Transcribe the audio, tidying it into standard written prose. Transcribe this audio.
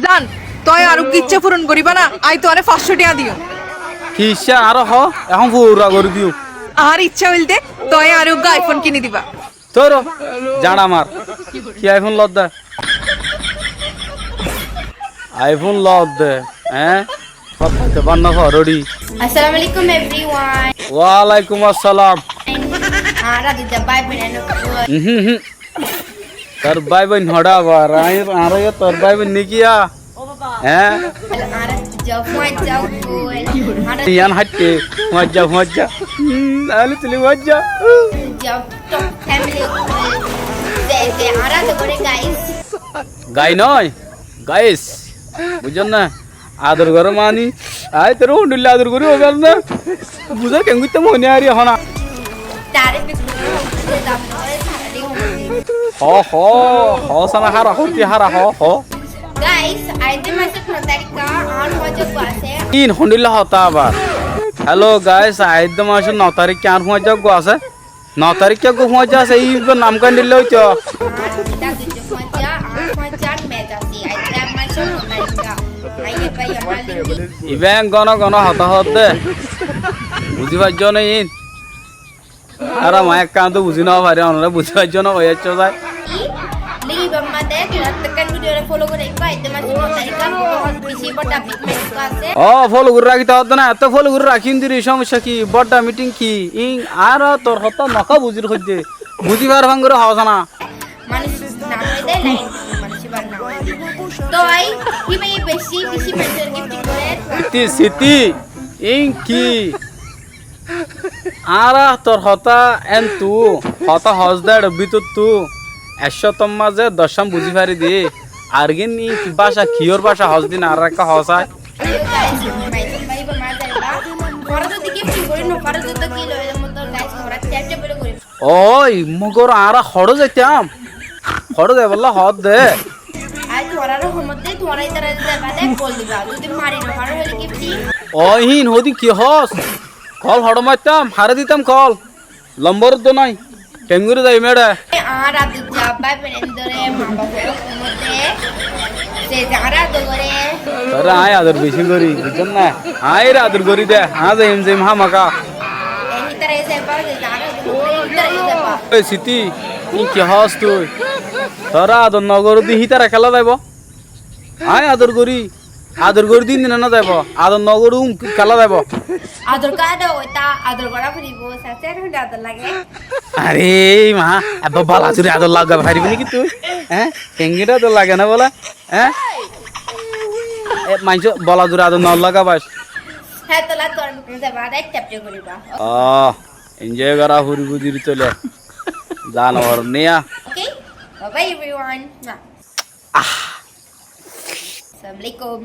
জান তই আর কি ইচ্ছা পূরণ করিবা না আই তোরে 500 টাকা দিও কি ইচ্ছা আরো হ এখন পুরা করে দিও আর ইচ্ছা হইলতে তই আর আইফোন কিনে দিবা তোর জান আমার কি আইফোন লদ দে আইফোন লদ দে হ্যাঁ কথা বান্না ফরড়ি Assalamualaikum everyone. ওয়ালাইকুম আসসালাম Ara dida bye bye no. তোর ভাই বোন হড়া বার আর তোর ভাই বোন নিকিয়া হ্যাঁ Ara jauh jauh boy. Ara ইয়ান হাঁটতে মজ্জা তাহলে তুলি মজ্জা jauh top family. De ara to করে guys. গাই নয় গাইস বুঝছেন না আদর করে মানি আয় তোর উন্ডুল্লা আদর করে ওবেল না বুঝা কেঙ্গুতে মনে আরি হনা Tare pe de da করে সারাদি হ সানা হারা হতি হারা হ Guys, আইতে মাসে 9 তারিখা আর মজা আছে. তিন হন্ডিল্লা হতা আবার হ্যালো গাইস আইদ মাসে 9 তারিখ কার মজা গো আছে 9 তারিখ কে গো মজা আছে এই নাম কান দিল হইতো Kita tujuh manja, manja meta sih. Aida masuk 9 তারিখা. Aida ভাই আমার ইভেন গন হতা হতে বুঝি পারছ না ইন আর মায়ের কান তো বুঝি না পারে ওনারা বুঝি পারছ না হয়েছে যায় Lagi bamade tekan video follow করে একটু আইতে মাসে 9 তারিখা বহুত বেশি বড় মিটিং আছে. ফলো করে রাখিতে হতো না এত ফলো করে রাখিন দিরি সমস্যা কি বড়টা মিটিং কি ইং আর তোর হতা নখা বুঝির হইতে বুঝিবার ভাঙ্গরে হওয়া না মানুষ নাম দেয় লাইন মানুষ বার নাম তো আই কি ভাই বেশি মানুষের গিফট করে সিটি ইং কি আর তোর হতা এন তু হতা হজ দেড় বিতু তু 100 মাঝে 10 বুঝি পারি দি আর গিন ই ভাষা কিওর ভাষা হজ দিন আর একটা হসায় গাইস ভাই ভাই মা যাইবা পরে যদি গিফট করে নো পরে যদি কি লয় মত গাইস ওরা চ্যাটে বলে করে ওই মগর আর হড় যাইতাম হড় দে বললা হদ দে আই তোরার মধ্যে তোরাই তারা দেবালে বল দিবা যদি মারি না পারো হলে গিফট ওহিন হদি কি হস কল হড় মারতাম হারে দিতাম কল লম্বর তো নাই টেঙ্গুরে যাই মেডা আর আদু যাবা পেরেন্দরে মা বাবার মধ্যে যে যারা দরে তোরা আয় আদর বেশি করি বুঝছেন না আয় রে আদর করি দে আজ এম জেম হামাকা এই তারা এসে পারে যে যারা দরে তারা এসে পা ওই সিটি ই কি হস তুই তোরা আদর নগর দি হিতারা খেলা যাইব আয় আদর করি দিন দিন না যাইব আদর নগর খেলা যাইব আদর কাদা ওটা আদর করা ফুরিব সাথে হুন্ডা আদর লাগে আরে মা আব্বা বালা চুরি আদর লাগা পারিবি নাকি তুই হ্যাঁ টেঙ্গিটা তো লাগে না বলা হ্যাঁ এ মাইছ বলা জুরি আদর ন লাগা বাস হ্যাঁ তোলা তোর মুখে যাবা রাইট ট্যাপটে করিবা এনজয় করা হুরি বুদির চলে জানোয়ার নিয়া ওকে বাই বাই এভরিওয়ান আসসালামু আলাইকুম